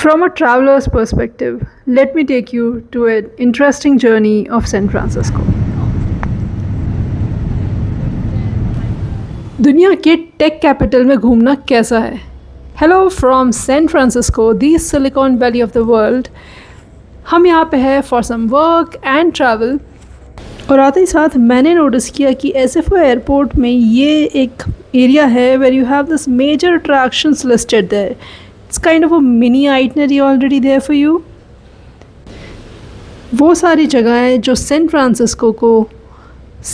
From a traveler's perspective, let me take you to an interesting journey of San Francisco. दुनिया के take capital में घूमना कैसा है? Hello from San Francisco, the Silicon Valley of the world. हम यहाँ पे हैं for some work and travel. और आते ही साथ मैंने नोटिस किया कि एसएफओ एयरपोर्ट में ये एक एरिया है where you have this major attractions listed there. It's kind of a mini itinerary already there for you. वो सारी जगहें जो सैन फ्रांसिस्को को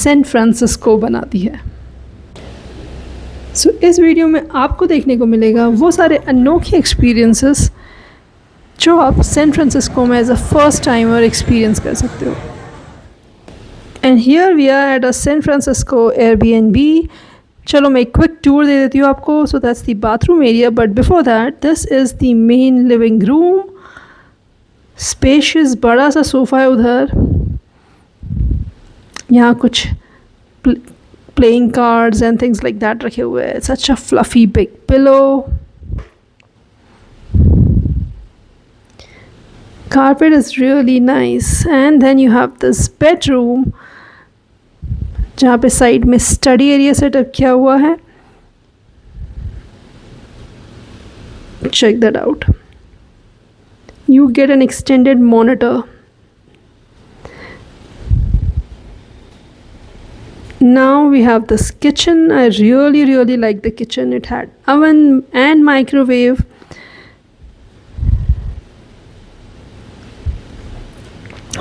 सैन फ्रांसिस्को बनाती है। सो इस वीडियो में आपको देखने को मिलेगा वो सारे अनोखे एक्सपीरियंसेस जो आप सैन फ्रांसिस्को में as a first timer experience कर सकते हो। And here we are at a San Francisco Airbnb. चलो मैं एक क्विक टूर दे देती हूँ आपको। So that's the bathroom area, but before that this is the main living room. Spacious बड़ा सा सोफ़ा है उधर। यहाँ कुछ playing cards and things like that रखे हुए हैं। Such a fluffy big pillow. Carpet is really nice. And then you have this bedroom जहाँ पे साइड में स्टडी एरिया सेटअप किया हुआ है। Check that out. You get an extended monitor. Now we have this kitchen. I really like the kitchen. It had oven and microwave.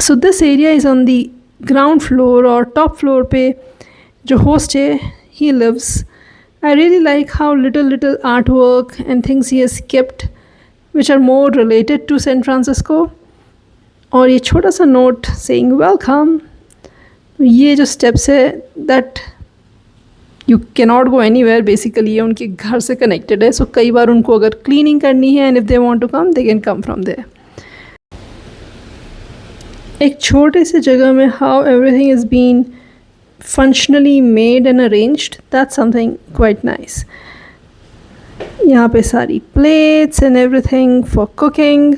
So this area is on the ground floor or top floor पे जो host है, he lives. I really like how little artwork and things he has kept which are more related to San Francisco. और ये छोटा सा note saying welcome. ये जो steps है that you cannot go anywhere, basically ये उनके घर से कनेक्टेड है। सो कई बार उनको अगर क्लीनिंग करनी है and if they want to come they can come from there. एक छोटे से जगह में how everything is been functionally made and arranged, that's something quite nice. यहाँ पे सारी plates and everything for cooking.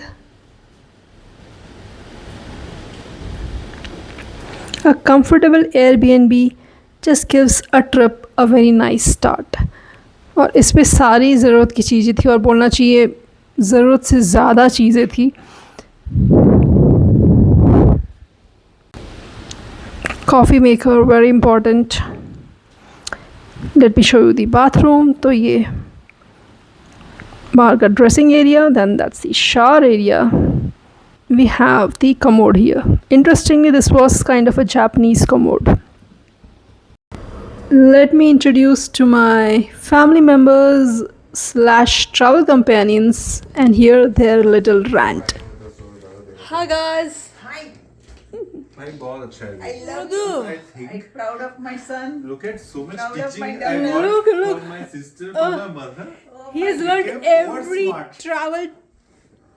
A comfortable Airbnb just gives a trip a very nice start. और इस पे सारी ज़रूरत की चीज़ें थी, और बोलना चाहिए ज़रूरत से ज़्यादा चीज़ें थी। Coffee maker very important. Let me show you the bathroom. तो ये बाहर का dressing area, then that's the shower area. We have the commode here. Interestingly, this was kind of a Japanese commode. Let me introduce to my family members / travel companions and hear their little rant. Hi guys. Hi. भाई बहुत अच्छा है। I love you. I'm proud of my son. Look at so much Proud of my stitching I daughter. got Look. from my sister, from my mother. He has learned became more every smart. travel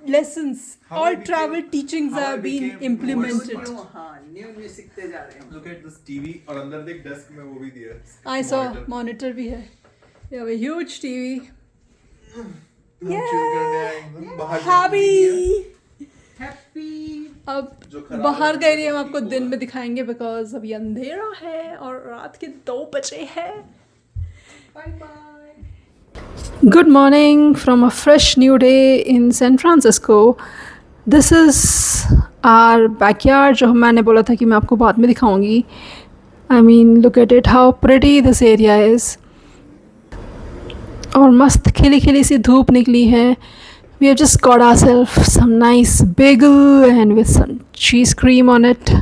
lessons. How I All became- travel teachings how I have been became more implemented. smart. New सीखते जा रहे हैं। Look at this TV और अंदर देख desk में वो भी दिया है। I saw Monitor. monitor भी है। We have a huge TV. हम chill करने आए एकदम बाहर Happy. हैप्पी। अब जो खराब बाहर है, का एरिया हम वो आपको ठीक दिन होगा। में दिखाएंगे बिकॉज अभी अंधेरा है और रात के 2 बजे है। Bye bye. Good morning from a fresh new day in San Francisco. This is our backyard जो मैंने बोला था कि मैं आपको बाद में दिखाऊंगी। I mean, look at it, how pretty this area is. और मस्त खिली खिली सी धूप निकली है। We have just got ourselves some nice bagel and with some cheese cream on it.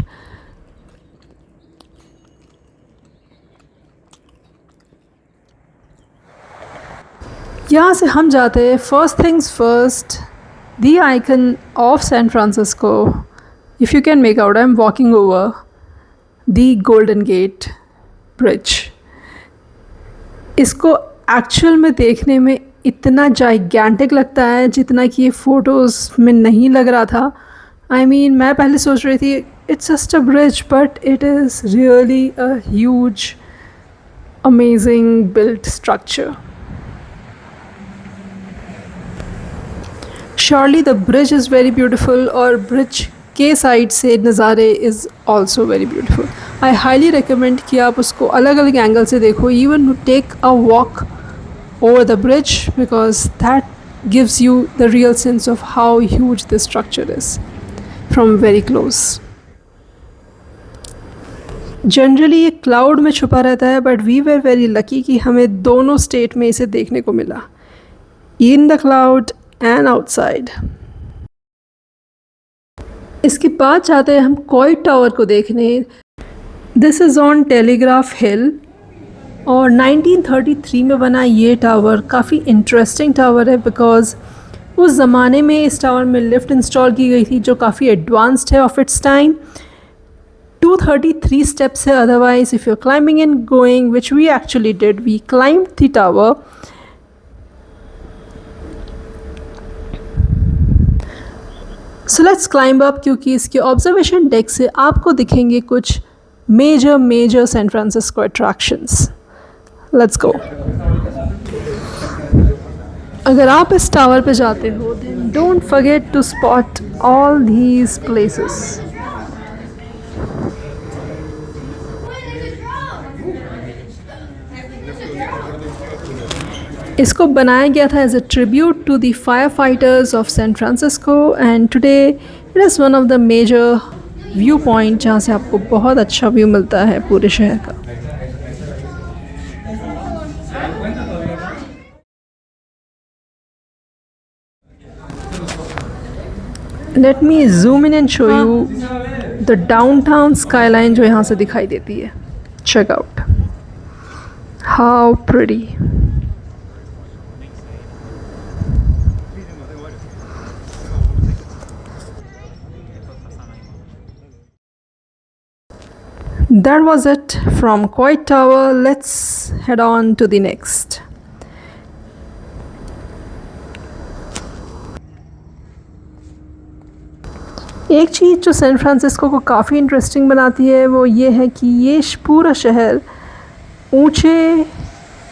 यहाँ से हम जाते हैं first things first, the icon of San Francisco. If you can make out, I am walking over the Golden Gate Bridge. इसको actual में देखने में इतना जाइगैंटिक लगता है जितना कि ये फ़ोटोज़ में नहीं लग रहा था। आई मीन मैं पहले सोच रही थी it's just a bridge, but it is really a huge amazing built structure. Surely the bridge is very beautiful और ब्रिज के साइड से नज़ारे is also very beautiful. I highly recommend कि आप उसको अलग अलग एंगल से देखो, even take a walk over the bridge, because that gives you the real sense of how huge this structure is from very close. Generally ये cloud में छुपा रहता है, but we were very lucky कि हमें दोनों state में इसे देखने को मिला, in the cloud and outside. इसके बाद जाते हैं हम कोइट टावर को देखने. This is on Telegraph Hill और 1933 में बना ये टावर काफ़ी इंटरेस्टिंग टावर है, बिकॉज़ उस ज़माने में इस टावर में लिफ्ट इंस्टॉल की गई थी जो काफ़ी एडवांस्ड है ऑफ इट्स टाइम. 233 स्टेप्स है. Otherwise if you are climbing and going, which we actually did, we climb the tower. So let's climb up, क्योंकि इसके ऑब्जर्वेशन डेक से आपको दिखेंगे कुछ major San Francisco attractions. Let's go. अगर आप इस टावर पे जाते हो, then don't forget to spot all these places. इसको बनाया गया था as a tribute to the fire fighters of San Francisco, and today it is one of the major view point जहाँ से आपको बहुत अच्छा व्यू मिलता है पूरे शहर का. Let me zoom in and show you the downtown skyline जो यहाँ से दिखाई देती है. Check out how pretty. That was it from Coit Tower. Let's head on to the next. एक चीज़ जो सैन फ्रांसिस्को को काफ़ी इंटरेस्टिंग बनाती है वो ये है कि ये पूरा शहर ऊंचे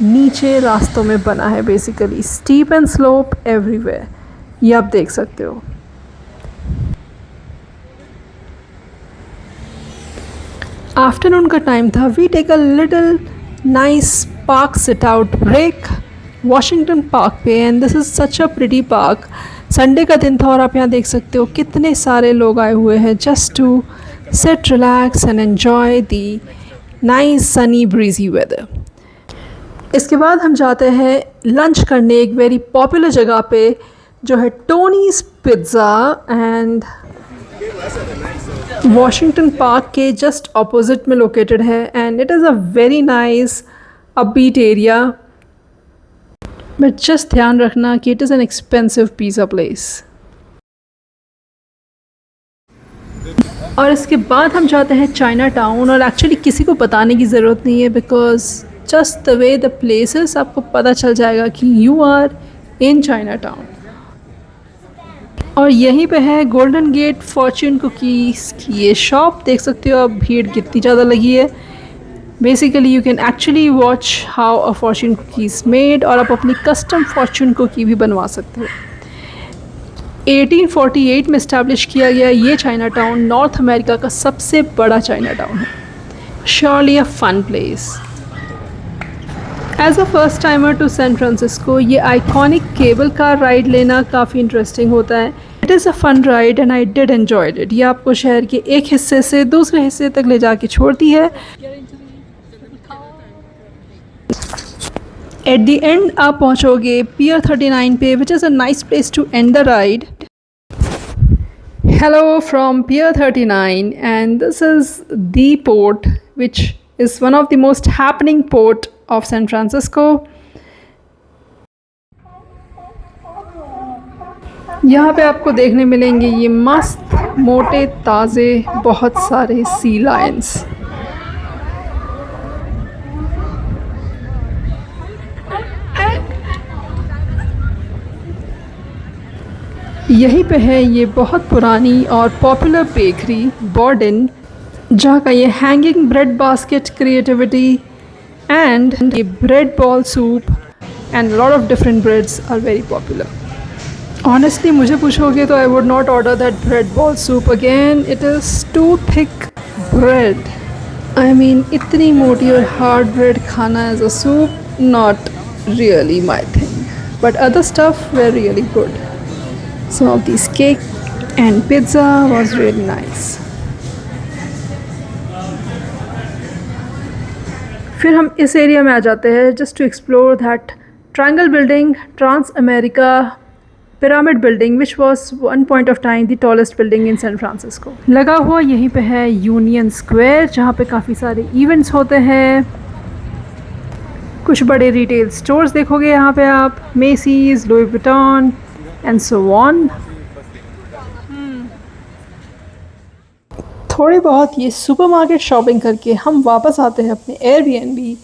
नीचे रास्तों में बना है. Basically steep and slope everywhere, ये आप देख सकते हो. आफ्टरनून का टाइम था. We take a little nice park sit out break Washington park पे, and this is such a pretty park. Sunday का दिन था और आप यहाँ देख सकते हो कितने सारे लोग आए हुए हैं just to sit, relax and enjoy the nice sunny breezy weather. इसके बाद हम जाते हैं लंच करने एक वेरी पॉपुलर जगह पे जो है टोनीज़ पिज़्ज़ा, एंड वॉशिंगटन पार्क के जस्ट ऑपोजिट में लोकेटेड है, and it is a very nice upbeat area. But just ध्यान रखना कि it is an expensive pizza place. और इसके बाद हम जाते हैं चाइना टाउन, और एक्चुअली किसी को बताने की ज़रूरत नहीं है, because just the way the places आपको पता चल जाएगा कि you are in Chinatown. और यहीं पे है गोल्डन गेट फॉर्च्यून कुकीज़ की ये शॉप. देख सकते हो अब भीड़ कितनी ज़्यादा लगी है. Basically you can actually watch how a Fortune cookies made, और आप अपनी कस्टम फॉर्च्यून कुकी भी बनवा सकते हो. 1848 में इस्टेब्लिश किया गया ये चाइना टाउन नॉर्थ अमेरिका का सबसे बड़ा चाइना टाउन है. Surely a fun place. As a first timer to San Francisco, ये आइकॉनिक केबल कार राइड लेना काफ़ी इंटरेस्टिंग होता है. It is a fun ride and I did enjoyed it. ये आपको शहर के एक हिस्से से दूसरे हिस्से तक ले जाके छोड़ती है. एट द एंड आप पहुंचोगे पियर 39 पे, which is a nice place to end the ride. Hello from Pier 39, and this is the port, which is one of the most happening port of San Francisco. यहाँ पे आपको देखने मिलेंगे ये मस्त मोटे ताज़े बहुत सारे सी लायंस. यहीं पे है ये बहुत पुरानी और पॉपुलर बेकरी बॉर्डन, जहाँ का ये hanging bread basket creativity and ये bread bowl soup and lot of different breads are very popular. Honestly, मुझे पूछोगे तो I would not order that bread ball soup again. It is too thick bread. I mean, इतनी मोटी और hard bread खाना as a soup, not really my thing. But other stuff were really good. Some of these cake and pizza was really nice. फिर हम इस area में आ जाते हैं just to explore that triangle building, Trans America Pyramid building, which was one point of time the tallest building in San Francisco. लगा हुआ यहीं पे है यूनियन स्क्वायर, जहाँ पे काफ़ी सारे इवेंट्स होते हैं. कुछ बड़े रिटेल स्टोर्स देखोगे यहाँ पे आप, Messi's, Louis Vuitton and so on. थोड़ी बहुत ये सुपरमार्केट शॉपिंग करके हम वापस आते हैं अपने एयरबीएनबी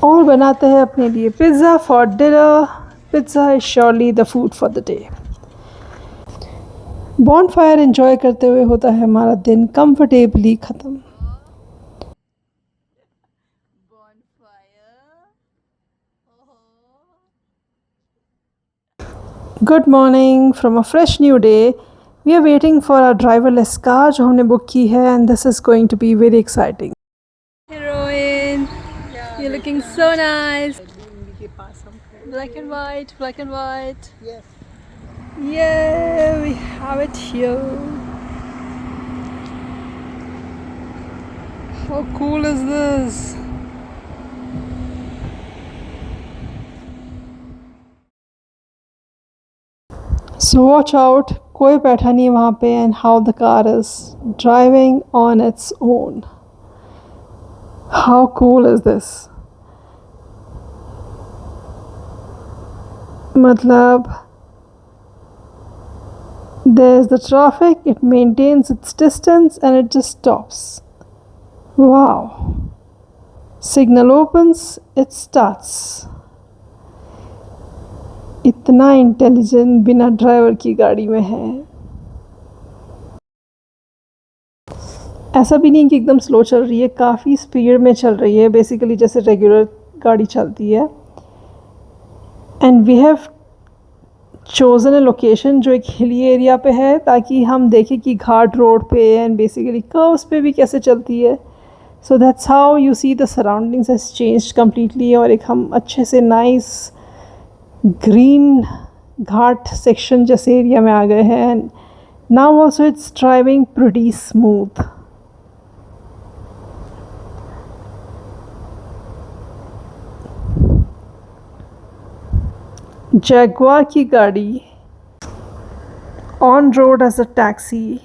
और बनाते हैं अपने लिए pizza for dinner. Pizza is surely the food for the day. Bonfire enjoy करते हुए होता है हमारा दिन कंफर्टेबली ख़त्म. Good morning from a fresh new day. We are waiting for our driverless car जो हमने बुक की है, and this is going to be very exciting. Heroine, you're looking so nice. के पास हम खड़े. Black and white, black and white. Yes. Yeah, we have it here. How cool is this? So watch out, कोई बैठा नहीं वहाँ पे, and how the car is driving on its own. How cool is this? मतलब there's the traffic, it maintains its distance and it just stops. Wow. Signal opens, it starts. इतना intelligent बिना driver की गाड़ी में है. ऐसा भी नहीं कि एकदम स्लो चल रही है, काफ़ी स्पीड में चल रही है, बेसिकली जैसे रेगुलर गाड़ी चलती है. And we have chosen a location जो एक हिली एरिया पे है, ताकि हम देखें कि घाट रोड पे एंड बेसिकली कर्व्स पे भी कैसे चलती है. So that's how you see the surroundings has changed completely. और एक हम अच्छे से नाइस ग्रीन घाट सेक्शन जैसे एरिया में आ गए हैं. And now also it's driving pretty smooth. Jaguar की गाड़ी on road as a taxi.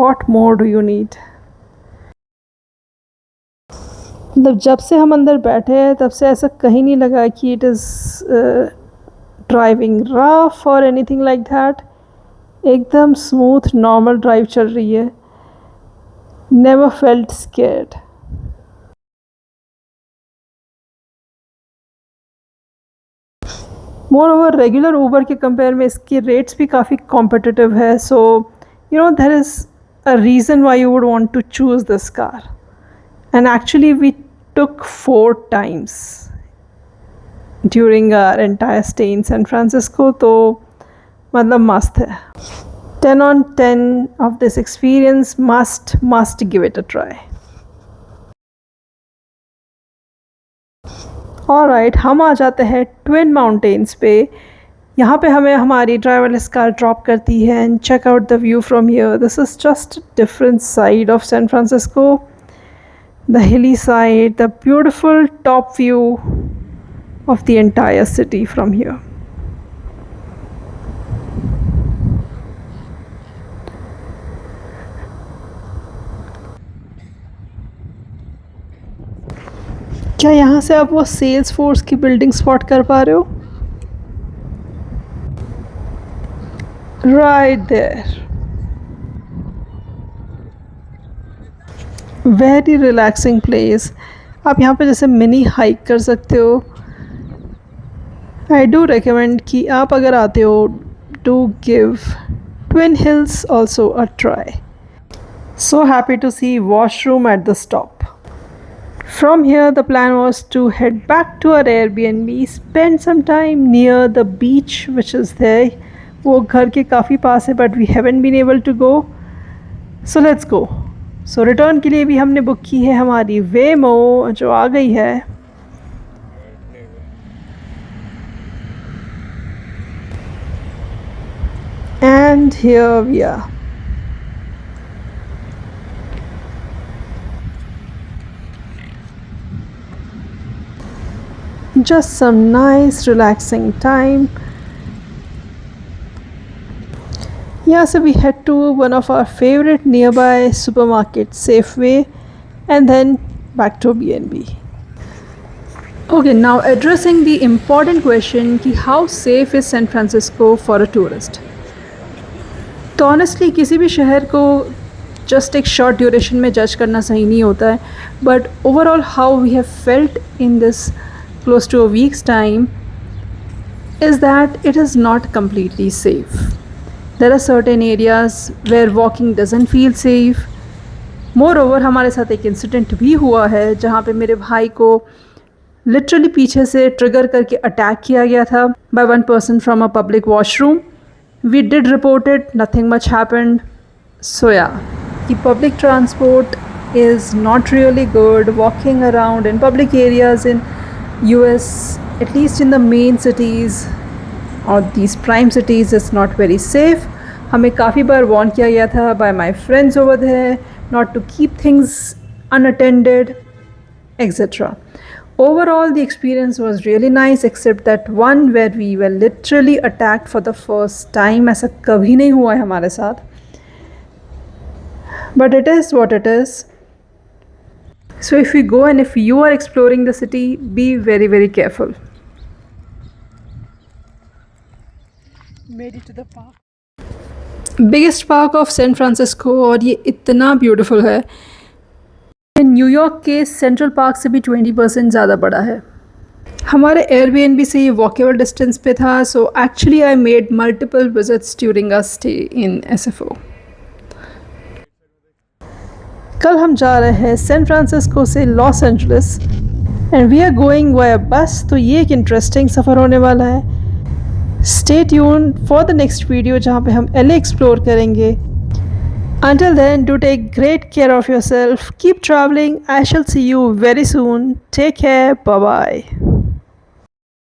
What more do you need? मतलब जब से हम अंदर बैठे हैं तब से ऐसा कहीं नहीं लगा कि इट इज़ ड्राइविंग रफ और एनीथिंग लाइक दैट. एकदम स्मूथ नॉर्मल ड्राइव चल रही है. Never felt scared. More over regular Uber के कंपेयर में इसकी रेट्स भी काफ़ी कॉम्पिटिटिव है. So you know there is a reason why you would want to choose this car. And actually we took 4 times during our entire stay in San Francisco. तो मतलब मस्त है. 10 on 10 of this experience. Must give it a try. Alright, हम आ जाते हैं twin mountains पे. यहाँ पे हमें हमारी ड्राइवरलेस कार ड्रॉप करती है. And check out the view from here. This is just different side of San Francisco. The hilly side, the beautiful top view of the entire city from here. क्या यहाँ से आप वो sales force की building spot कर पा रहे हो? Right there. Very relaxing place. आप यहाँ पे जैसे मिनी हाइक कर सकते हो. आई डू रिकमेंड कि आप अगर आते हो, do give twin hills also a try. So happy to see washroom at the stop. From here, the plan was to head back to our Airbnb, spend some time near the beach which is there. वो घर के काफ़ी पास है, but we haven't been able to go. So let's go. So return के लिए भी हमने book की है हमारी वेमो जो आ गई है. And here we are. Just some nice relaxing time. Yeah, so we head to one of our favorite nearby supermarket, Safeway, and then back to B&B. Okay, now addressing the important question कि how safe is San Francisco for a tourist? तो honestly किसी भी शहर को just एक short duration में जज करना सही नहीं होता है, but overall how we have felt in this close to a weeks time is that it is not completely safe. There are certain areas where walking doesn't feel safe. Moreover, हमारे साथ एक इंसिडेंट भी हुआ है जहाँ पे मेरे भाई को लिटरली पीछे से ट्रिगर करके अटैक किया गया था by one person from a public washroom. We did report it, nothing much happened. So yeah, the public transport is not really good. Walking around in public areas in US, at least in the main cities or these prime cities, is not very safe. हमें काफ़ी बार warn किया गया था by my friends over there not to keep things unattended, etc. Overall, the experience was really nice, except that one where we were literally attacked for the first time. ऐसा कभी नहीं हुआ है हमारे साथ. But it is what it is. So if we go and if you are exploring the city, be very, very careful. Made it to the park. Biggest park of San Francisco, और ये इतना beautiful है. New York के central park से भी 20% ज़्यादा बड़ा है. हमारे एयरबीएनबी से ये वॉकेबल डिस्टेंस पे था. So actually I made multiple visits during a stay in SFO. कल हम जा रहे हैं सैन फ्रांसिस्को से Los Angeles and we are going by bus. तो ये एक इंटरेस्टिंग सफ़र होने वाला है. Stay tune for the next video जहाँ पे हम एलए एक्सप्लोर करेंगे. Until then, do take great care of yourself. Keep traveling. I shall see you very soon. Take care. Bye bye.